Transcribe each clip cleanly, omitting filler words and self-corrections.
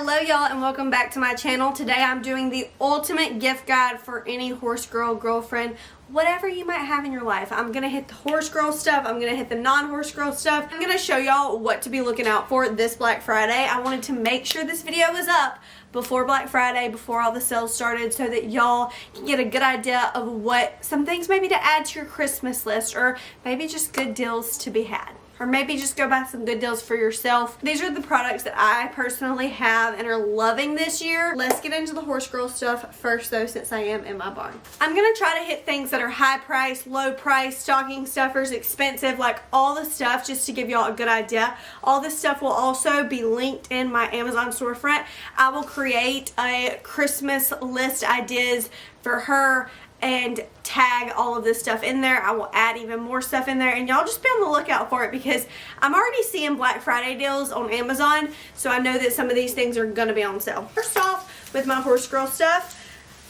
Hello y'all and welcome back to my channel. Today I'm doing the ultimate gift guide for any horse girl, girlfriend, whatever you might have in your life. I'm going to hit the horse girl stuff. I'm going to hit the non-horse girl stuff. I'm going to show y'all what to be looking out for this Black Friday. I wanted to make sure this video was up before Black Friday, before all the sales started, so that y'all can get a good idea of what some things maybe to add to your Christmas list, or maybe just good deals to be had. Or maybe just go buy some good deals for yourself. These are the products that I personally have and are loving this year. Let's get into the horse girl stuff first though, since I am in my barn. I'm gonna try to hit things that are high price, low price, stocking stuffers, expensive, like all the stuff, just to give y'all a good idea. All this stuff will also be linked in my Amazon storefront. I will create a Christmas list ideas for her and tag all of this stuff in there. I will add even more stuff in there, and y'all just be on the lookout for it, because I'm already seeing Black Friday deals on Amazon, so I know that some of these things are gonna be on sale. First off, with my horse girl stuff,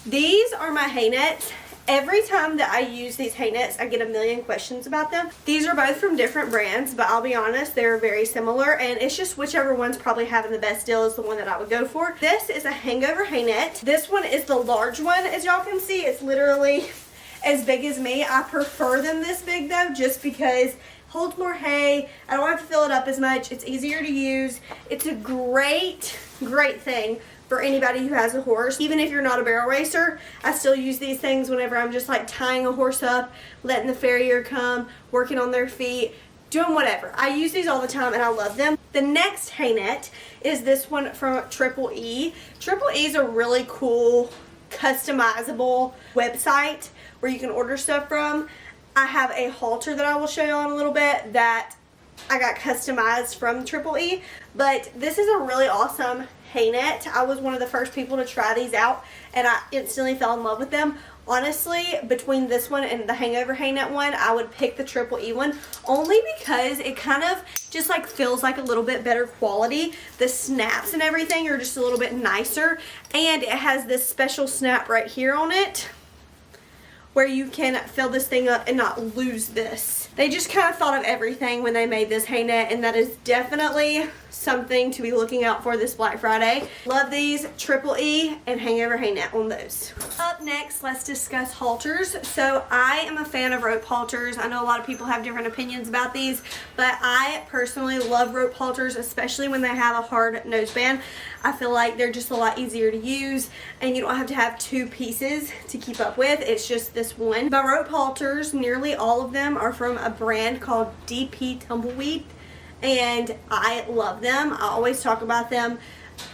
these are my hay nets. Every time that I use these hay nets, I get a million questions about them. These are both from different brands, but I'll be honest, they're very similar, and it's just whichever one's probably having the best deal is the one that I would go for. This is a hangover hay net. This one is the large one, as y'all can see. It's literally as big as me. I prefer them this big though, just because holds more hay. I don't have to fill it up as much. It's easier to use. It's a great thing for anybody who has a horse. Even if you're not a barrel racer, I still use these things whenever I'm just like tying a horse up, letting the farrier come, working on their feet, doing whatever. I use these all the time and I love them. The next hay net is this one from Triple E. Triple E is a really cool, customizable website where you can order stuff from. I have a halter that I will show you in a little bit that I got customized from Triple E, but this is a really awesome hay net. I was one of the first people to try these out and I instantly fell in love with them. Honestly, between this one and the hangover hay net one, I would pick the Triple E one, only because it kind of just like feels like a little bit better quality. The snaps and everything are just a little bit nicer, and it has this special snap right here on it where you can fill this thing up and not lose this. They just kind of thought of everything when they made this hay net, and that is definitely something to be looking out for this Black Friday. Love these Triple E and hangover hay net on those. Up next, let's discuss halters. So I am a fan of rope halters. I know a lot of people have different opinions about these, but I personally love rope halters, especially when they have a hard noseband. I feel like they're just a lot easier to use, and you don't have to have two pieces to keep up with. It's just this one. My rope halters, nearly all of them are from a brand called DP Tumbleweed, and I love them. I always talk about them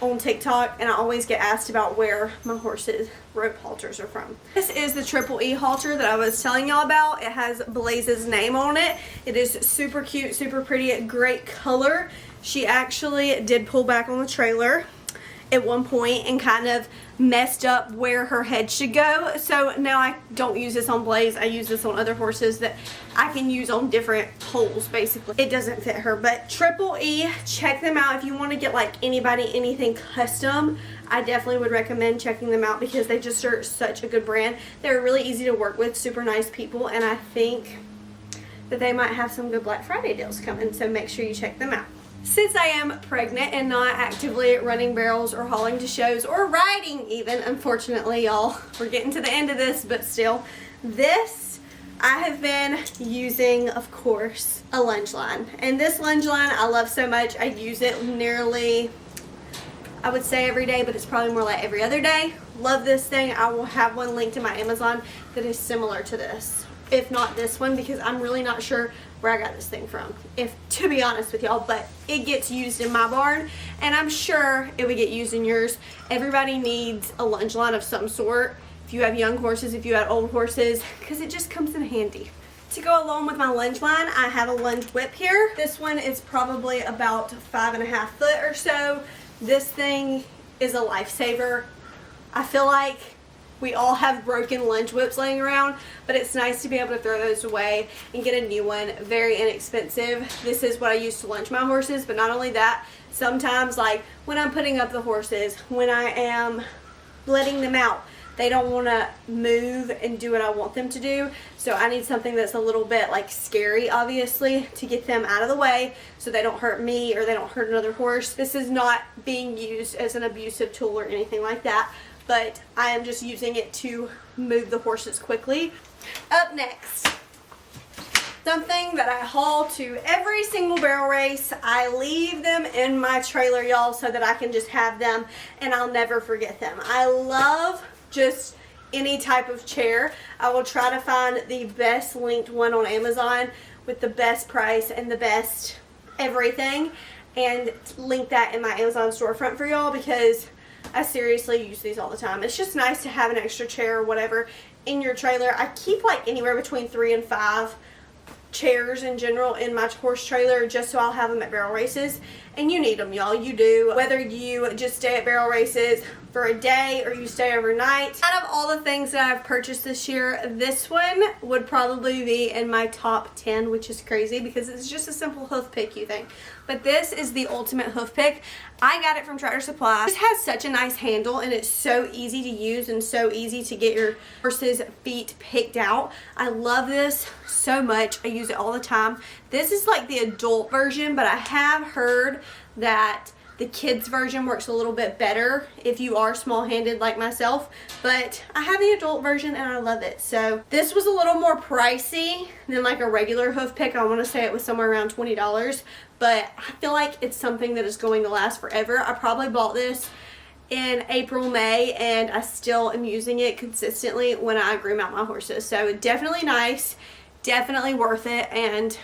on TikTok, and I always get asked about where my horse's rope halters are from. This is the Triple E halter that I was telling y'all about. It has Blaze's name on it. It is super cute, super pretty, great color. She actually did pull back on the trailer at one point and kind of messed up where her head should go, so now I don't use this on Blaze. I use this on other horses that I can use on different poles. Basically, it doesn't fit her. But Triple E, check them out if you want to get like anything custom. I definitely would recommend checking them out, because they just are such a good brand. They're really easy to work with, super nice people, and I think that they might have some good Black Friday deals coming, so make sure you check them out. Since I am pregnant and not actively running barrels or hauling to shows or riding even, unfortunately y'all, we're getting to the end of this, but still, this I have been using, of course, a lunge line. And this lunge line I love so much. I use it nearly, I would say every day, but it's probably more like every other day. Love this thing. I will have one linked in my Amazon that is similar to this, if not this one, because I'm really not sure where I got this thing from, to be honest with y'all, but it gets used in my barn, and I'm sure it would get used in yours. Everybody needs a lunge line of some sort, if you have young horses, if you have old horses, because it just comes in handy. To go along with my lunge line, I have a lunge whip here. This one is probably about 5.5 foot or so. This thing is a lifesaver. I feel like we all have broken lunge whips laying around, but it's nice to be able to throw those away and get a new one. Very inexpensive. This is what I use to lunge my horses, but not only that, sometimes like when I'm putting up the horses, when I am letting them out, they don't want to move and do what I want them to do. So I need something that's a little bit like scary, obviously, to get them out of the way so they don't hurt me or they don't hurt another horse. This is not being used as an abusive tool or anything like that, but I am just using it to move the horses quickly. Up next, something that I haul to every single barrel race. I leave them in my trailer, y'all, so that I can just have them and I'll never forget them. I love just any type of chair. I will try to find the best linked one on Amazon with the best price and the best everything and link that in my Amazon storefront for y'all, because I seriously use these all the time. It's just nice to have an extra chair or whatever in your trailer. I keep like anywhere between 3 and 5 chairs in general in my horse trailer, just so I'll have them at barrel races. And you need them, y'all. You do. Whether you just stay at barrel races for a day or you stay overnight. Out of all the things that I've purchased this year, this one would probably be in my top 10, which is crazy because it's just a simple hoof pick, you think. But this is the ultimate hoof pick. I got it from Tractor Supply. This has such a nice handle and it's so easy to use and so easy to get your horse's feet picked out. I love this so much. I use it all the time. This is like the adult version, but I have heard that the kids version works a little bit better if you are small-handed like myself, but I have the adult version and I love it. So this was a little more pricey than like a regular hoof pick. I want to say it was somewhere around $20, but I feel like it's something that is going to last forever. I probably bought this in April, May, and I still am using it consistently when I groom out my horses. So definitely nice, definitely worth it, and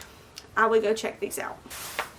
I would go check these out.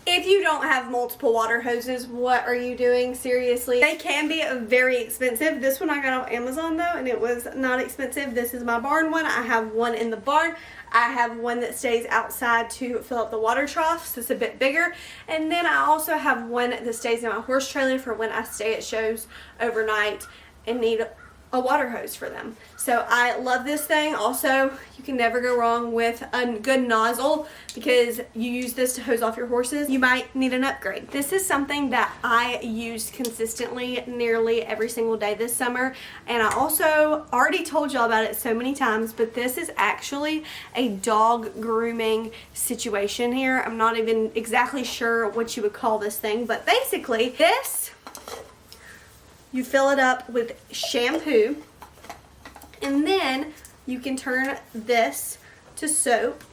If you don't have multiple water hoses, what are you doing? Seriously. They can be very expensive. This one I got off Amazon though, and it was not expensive. This is my barn one. I have one in the barn. I have one that stays outside to fill up the water troughs. So it's a bit bigger. And then I also have one that stays in my horse trailer for when I stay at shows overnight and need a water hose for them. So I love this thing. Also, you can never go wrong with a good nozzle because you use this to hose off your horses. You might need an upgrade. This is something that I use consistently nearly every single day this summer, and I also already told y'all about it so many times, but this is actually a dog grooming situation here. I'm not even exactly sure what you would call this thing, but basically this, you fill it up with shampoo, and then you can turn this to soap,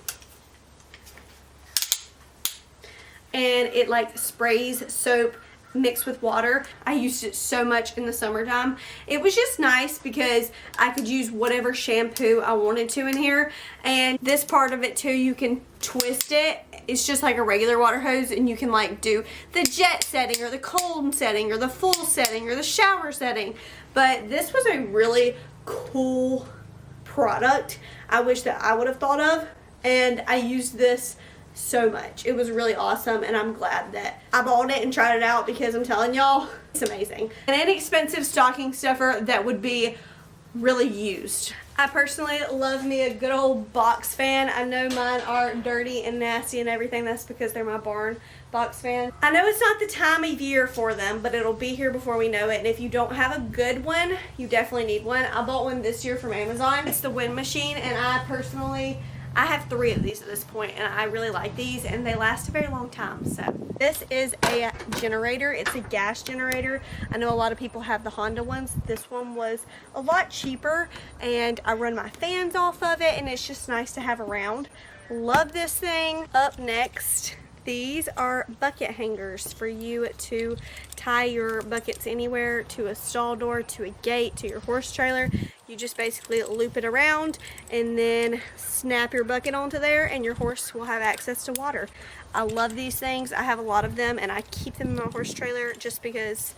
and it like sprays soap mixed with water. I used it so much in the summertime. It was just nice because I could use whatever shampoo I wanted to in here, and this part of it too, you can twist it. It's just like a regular water hose, and you can like do the jet setting or the cold setting or the full setting or the shower setting. But this was a really cool product I wish that I would have thought of, and I used this so much. It was really awesome, and I'm glad that I bought it and tried it out because I'm telling y'all, it's amazing. An inexpensive stocking stuffer that would be really used. I personally love me a good old box fan. I know mine are dirty and nasty and everything. That's because they're my barn box fan. I know it's not the time of year for them, but it'll be here before we know it. And if you don't have a good one, you definitely need one. I bought one this year from Amazon. It's the Wind Machine, and I have 3 of these at this point, and I really like these, and they last a very long time. So this is a generator. It's a gas generator. I know a lot of people have the Honda ones. This one was a lot cheaper, and I run my fans off of it, and it's just nice to have around. Love this thing. Up next, these are bucket hangers for you to tie your buckets anywhere, to a stall door, to a gate, to your horse trailer. You just basically loop it around and then snap your bucket onto there, and your horse will have access to water. I love these things. I have a lot of them, and I keep them in my horse trailer just because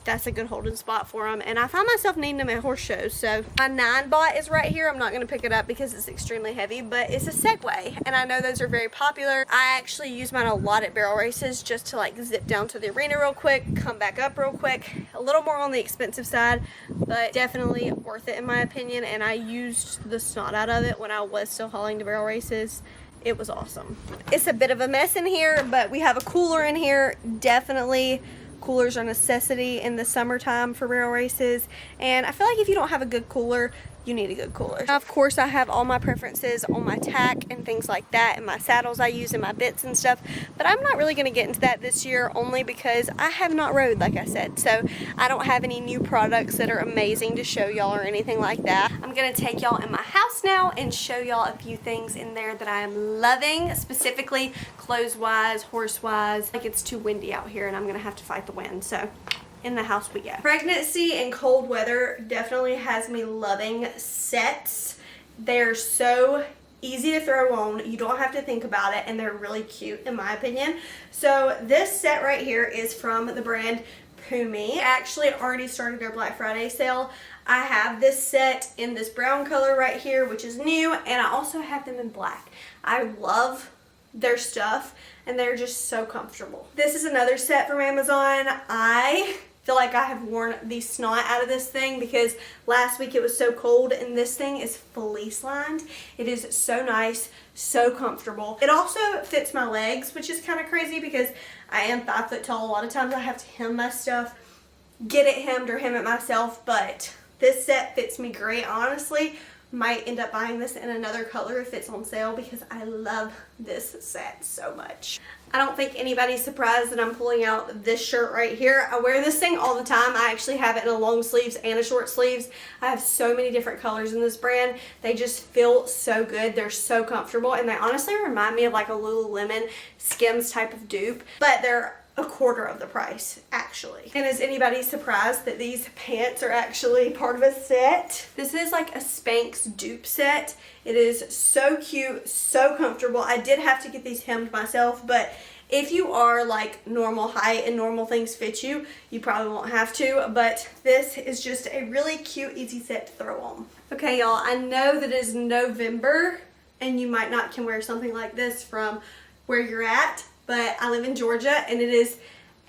that's a good holding spot for them, and I find myself needing them at horse shows. So my 9-bot is right here. I'm not going to pick it up because it's extremely heavy, but it's a Segway, and I know those are very popular. I actually use mine a lot at barrel races just to like zip down to the arena real quick, come back up real quick. A little more on the expensive side, but definitely worth it in my opinion, and I used the snot out of it when I was still hauling to barrel races. It was awesome. It's a bit of a mess in here, but we have a cooler in here. Definitely Coolers are a necessity in the summertime for barrel races, and I feel like if you don't have a good cooler, you need a good cooler. Of course, I have all my preferences on my tack and things like that, and my saddles I use and my bits and stuff, but I'm not really going to get into that this year, only because I have not rode, like I said, so I don't have any new products that are amazing to show y'all or anything like that. I'm going to take y'all in my house now and show y'all a few things in there that I am loving, specifically clothes wise, horse wise. Like, it's too windy out here and I'm going to have to fight the wind, so in the house we go. Pregnancy and cold weather definitely has me loving sets. They're so easy to throw on. You don't have to think about it, and they're really cute in my opinion. So this set right here is from the brand Pumi. Actually already started their Black Friday sale. I have this set in this brown color right here, which is new, and I also have them in black. I love their stuff and they're just so comfortable. This is another set from Amazon. I feel like I have worn the snot out of this thing because last week it was so cold, and this thing is fleece lined. It is so nice, so comfortable. It also fits my legs, which is kind of crazy because I am 5 foot tall. A lot of times I have to hem my stuff, get it hemmed or hem it myself, but this set fits me great. Honestly, might end up buying this in another color if it's on sale because I love this set so much. I don't think anybody's surprised that I'm pulling out this shirt right here. I wear this thing all the time. I actually have it in a long sleeves and a short sleeves. I have so many different colors in this brand. They just feel so good. They're so comfortable, and they honestly remind me of like a Lululemon Skims type of dupe, but they're a quarter of the price actually. And is anybody surprised that these pants are actually part of a set? This is like a Spanx dupe set. It is so cute, so comfortable. I did have to get these hemmed myself, but if you are like normal height and normal things fit you, you probably won't have to, but this is just a really cute, easy set to throw on. Okay, y'all, I know that it is November and you might not can wear something like this from where you're at, but I live in Georgia and it is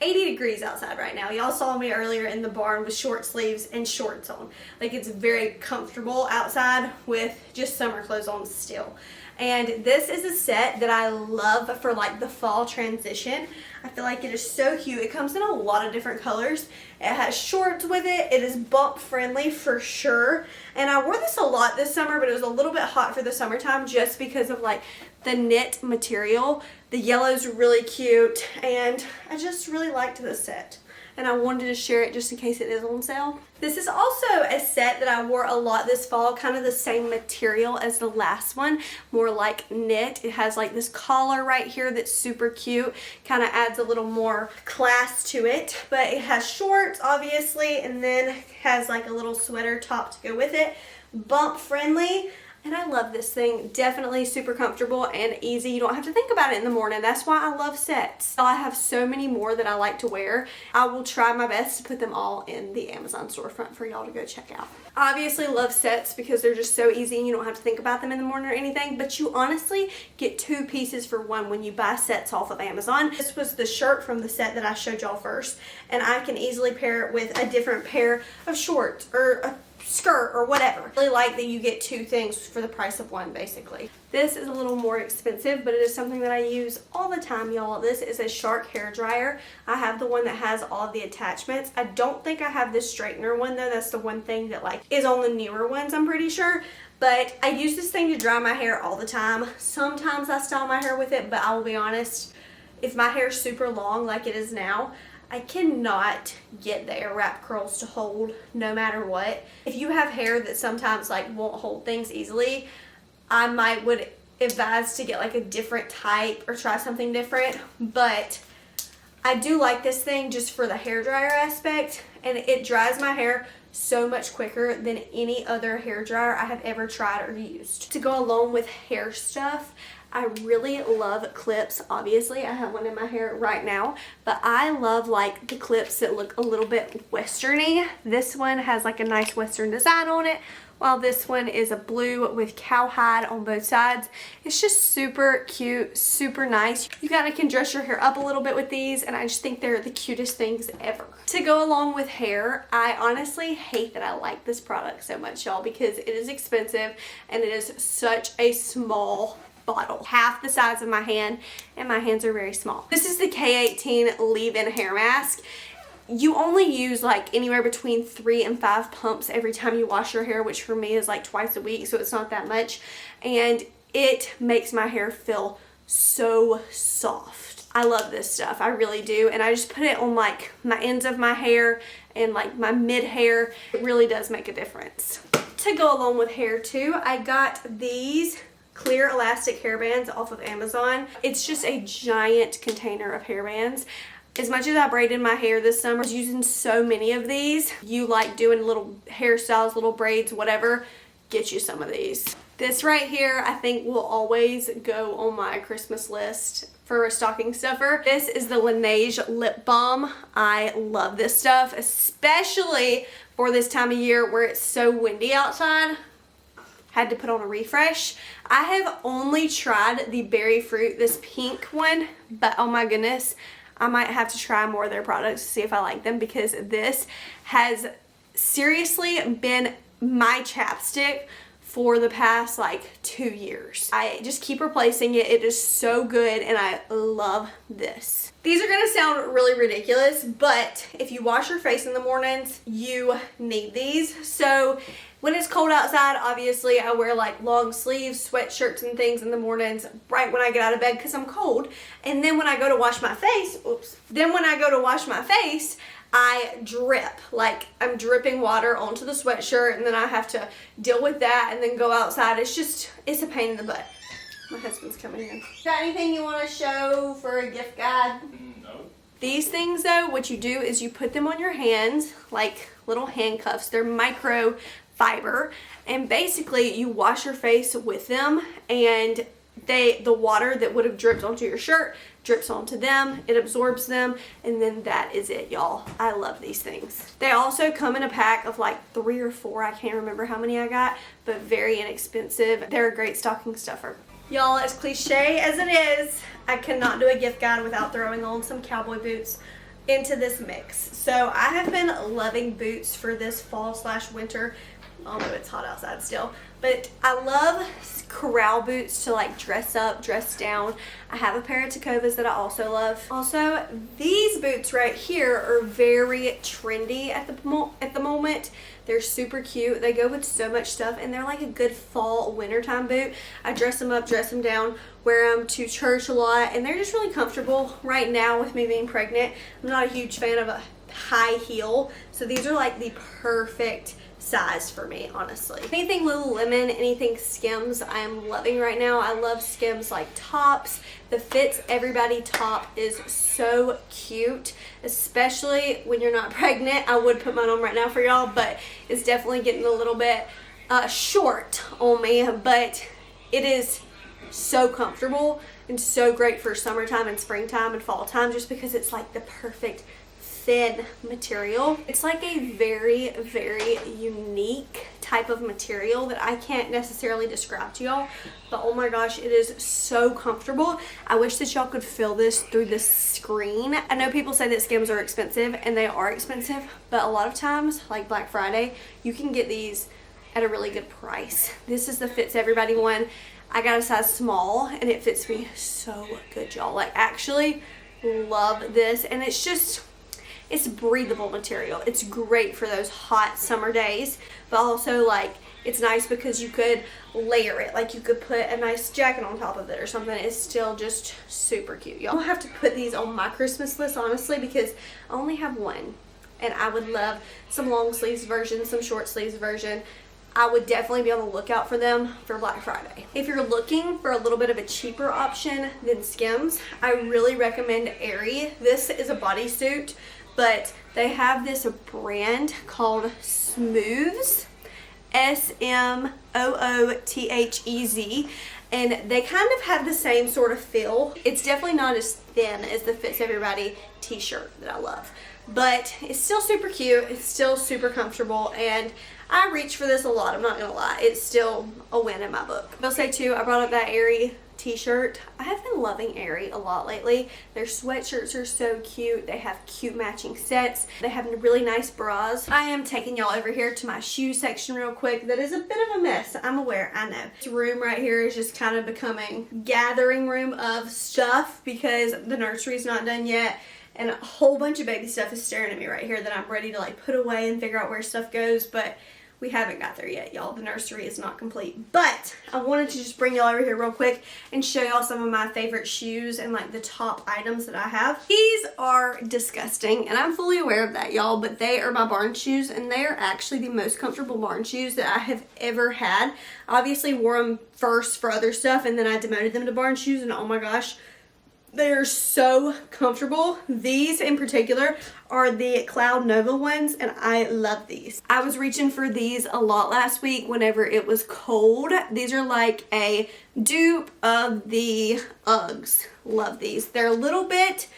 80 degrees outside right now. Y'all saw me earlier in the barn with short sleeves and shorts on. Like, it's very comfortable outside with just summer clothes on still. And this is a set that I love for like the fall transition. I feel like it is so cute. It comes in a lot of different colors. It has shorts with it. It is bump friendly for sure. And I wore this a lot this summer, but it was a little bit hot for the summertime just because of like the knit material. The yellow's really cute, and I just really liked this set, and I wanted to share it just in case it is on sale. This is also a set that I wore a lot this fall, kind of the same material as the last one, more like knit. It has like this collar right here that's super cute, kind of adds a little more class to it, but it has shorts obviously, and then has like a little sweater top to go with it. Bump friendly. And I love this thing. Definitely super comfortable and easy. You don't have to think about it in the morning. That's why I love sets. I have so many more that I like to wear. I will try my best to put them all in the Amazon storefront for y'all to go check out. I obviously love sets because they're just so easy and you don't have to think about them in the morning or anything, but you honestly get 2 pieces for 1 when you buy sets off of Amazon. This was the shirt from the set that I showed y'all first, and I can easily pair it with a different pair of shorts or a skirt or whatever. I really like that you get 2 things for the price of 1 basically. This is a little more expensive, but it is something that I use all the time, y'all. This is a Shark hair dryer. I have the one that has all of the attachments. I don't think I have this straightener one though. That's the one thing that like is on the newer ones, I'm pretty sure. But I use this thing to dry my hair all the time. Sometimes I style my hair with it, but I will be honest, if my hair is super long like it is now, I cannot get the Airwrap curls to hold no matter what. If you have hair that sometimes like won't hold things easily, I would advise to get like a different type or try something different. But I do like this thing just for the hair dryer aspect, and it dries my hair so much quicker than any other hair dryer I have ever tried or used. To go along with hair stuff, I really love clips. Obviously, I have one in my hair right now, but I love like the clips that look a little bit westerny. This one has like a nice western design on it, while this one is a blue with cowhide on both sides. It's just super cute, super nice. You kind of can dress your hair up a little bit with these, and I just think they're the cutest things ever. To go along with hair, I honestly hate that I like this product so much, y'all, because it is expensive and it is such a small bottle, half the size of my hand, and my hands are very small. This is the K18 leave-in hair mask. you only use like anywhere between 3 and 5 pumps every time you wash your hair, which for me is like twice a week, so it's not that much. And it makes my hair feel so soft. I love this stuff, I really do. And I just put it on like my ends of my hair and like my mid hair. It really does make a difference. To go along with hair too, I got these clear elastic hairbands off of Amazon. It's just a giant container of hairbands. As much as I braided my hair this summer, I was using so many of these. You like doing little hairstyles, little braids, whatever, get you some of these. This right here, I think will always go on my Christmas list for a stocking stuffer. This is the Laneige Lip Balm. I love this stuff, especially for this time of year where it's so windy outside. Had to put on a refresh. I have only tried the Berry Fruit, this pink one, but oh my goodness, I might have to try more of their products to see if I like them, because this has seriously been my chapstick for the past like 2 years. I just keep replacing it. It is so good and I love this. These are gonna sound really ridiculous, but if you wash your face in the mornings, you need these. So when it's cold outside, obviously I wear like long sleeves, sweatshirts and things in the mornings right when I get out of bed because I'm cold. And then when I go to wash my face, I drip, like I'm dripping water onto the sweatshirt, and then I have to deal with that and then go outside. It's a pain in the butt. My husband's coming in. Got anything you want to show for a gift guide? No. These things though, what you do is you put them on your hands like little handcuffs. They're micro fiber, and basically you wash your face with them, and the water that would have dripped onto your shirt drips onto them, it absorbs them, and then that is it, y'all. I love these things. They also come in a pack of like 3 or 4, I can't remember how many I got, but very inexpensive. They're a great stocking stuffer. Y'all, as cliche as it is, I cannot do a gift guide without throwing on some cowboy boots into this mix. So I have been loving boots for this fall/winter, although it's hot outside still. But I love corral boots to like dress up, dress down. I have a pair of Tecovas that I also love. Also, these boots right here are very trendy at the moment. They're super cute. They go with so much stuff, and they're like a good fall wintertime boot. I dress them up, dress them down, wear them to church a lot, and they're just really comfortable. Right now with me being pregnant, I'm not a huge fan of a high heel, so these are like the perfect size for me, honestly. Anything Lululemon, anything Skims, I am loving right now. I love Skims like tops. The Fits Everybody top is so cute, especially when you're not pregnant. I would put mine on right now for y'all, but it's definitely getting a little bit short on me, but it is so comfortable and so great for summertime and springtime and fall time, just because it's like the perfect thin material. It's like a very, very unique type of material that I can't necessarily describe to y'all, but oh my gosh, it is so comfortable. I wish that y'all could feel this through the screen. I know people say that Skims are expensive, and they are expensive, but a lot of times, like Black Friday, you can get these at a really good price. This is the Fits Everybody one. I got a size small and it fits me so good, y'all. Like, actually love this, and it's breathable material. It's great for those hot summer days, but also like it's nice because you could layer it. Like you could put a nice jacket on top of it or something. It's still just super cute, y'all. I'll have to put these on my Christmas list, honestly, because I only have one, and I would love some long sleeves version, some short sleeves version. I would definitely be on the lookout for them for Black Friday. If you're looking for a little bit of a cheaper option than Skims, I really recommend Aerie. This is a bodysuit, but they have this brand called Smooths, SMOOTHEZ, and they kind of have the same sort of feel. It's definitely not as thin as the Fits Everybody t-shirt that I love, but it's still super cute, it's still super comfortable, and I reach for this a lot, I'm not gonna lie. It's still a win in my book. I'll say too, I brought up that Aerie t-shirt. I have been loving Aerie a lot lately. Their sweatshirts are so cute. They have cute matching sets. They have really nice bras. I am taking y'all over here to my shoe section real quick. That is a bit of a mess, I'm aware, I know. This room right here is just kind of becoming gathering room of stuff because the nursery's not done yet. and a whole bunch of baby stuff is staring at me right here that I'm ready to like put away and figure out where stuff goes, but we haven't got there yet, y'all. The nursery is not complete. But I wanted to just bring y'all over here real quick and show y'all some of my favorite shoes and like the top items that I have. These are disgusting, and I'm fully aware of that, y'all, but they are my barn shoes, and they are actually the most comfortable barn shoes that I have ever had. I obviously wore them first for other stuff, and then I demoted them to barn shoes, and oh my gosh, they are so comfortable. These in particular are the Cloud Nova ones, and I love these. I was reaching for these a lot last week whenever it was cold. These are like a dupe of the Uggs. Love these. They're a little bit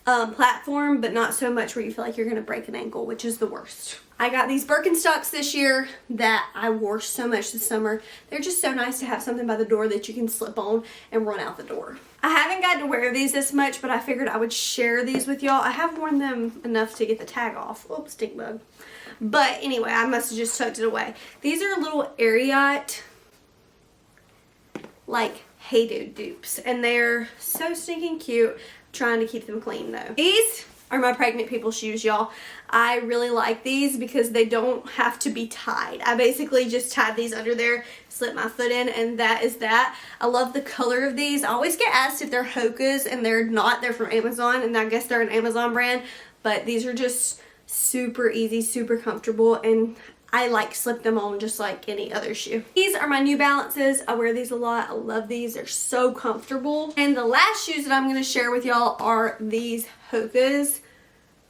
platform, but not so much where you feel like you're gonna break an ankle, which is the worst. I got these Birkenstocks this year that I wore so much this summer. They're just so nice to have something by the door that you can slip on and run out the door. I haven't gotten to wear these this much, but I figured I would share these with y'all. I have worn them enough to get the tag off. Oops, stink bug. But anyway, I must have just tucked it away. These are little Ariat, like, Hey Dude dupes, and they're so stinking cute. I'm trying to keep them clean though. These are my pregnant people shoes, y'all. I really like these because they don't have to be tied. I basically just tied these under there, slip my foot in, and that is that. I love the color of these. I always get asked if they're Hoka's, and they're not. They're from Amazon, and I guess they're an Amazon brand, but these are just super easy, super comfortable, and I like slip them on just like any other shoe. These are my New Balances. I wear these a lot. I love these. They're so comfortable. And the last shoes that I'm going to share with y'all are these Hoka's.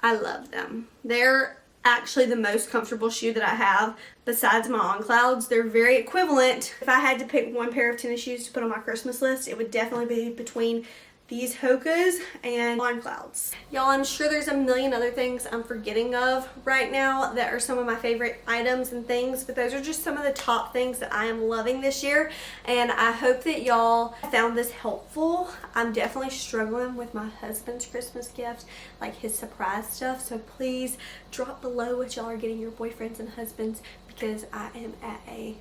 I love them. They're actually the most comfortable shoe that I have besides my On Clouds. They're very equivalent. If I had to pick one pair of tennis shoes to put on my Christmas list, it would definitely be between these Hoka's and On Clouds. Y'all, I'm sure there's a million other things I'm forgetting of right now that are some of my favorite items and things, but those are just some of the top things that I am loving this year, and I hope that y'all found this helpful. I'm definitely struggling with my husband's Christmas gift, like his surprise stuff, so please drop below what y'all are getting your boyfriends and husbands, because I am at a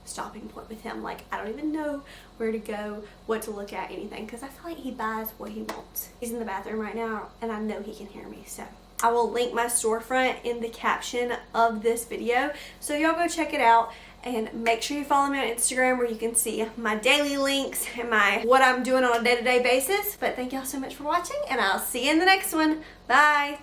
stopping point with him. Like, I don't even know where to go, what to look at, anything, because I feel like he buys what he wants. He's in the bathroom right now, and I know he can hear me, so I will link my storefront in the caption of this video, so y'all go check it out. And make sure you follow me on Instagram, where you can see my daily links and what I'm doing on a day-to-day basis. But thank y'all so much for watching, and I'll see you in the next one. Bye.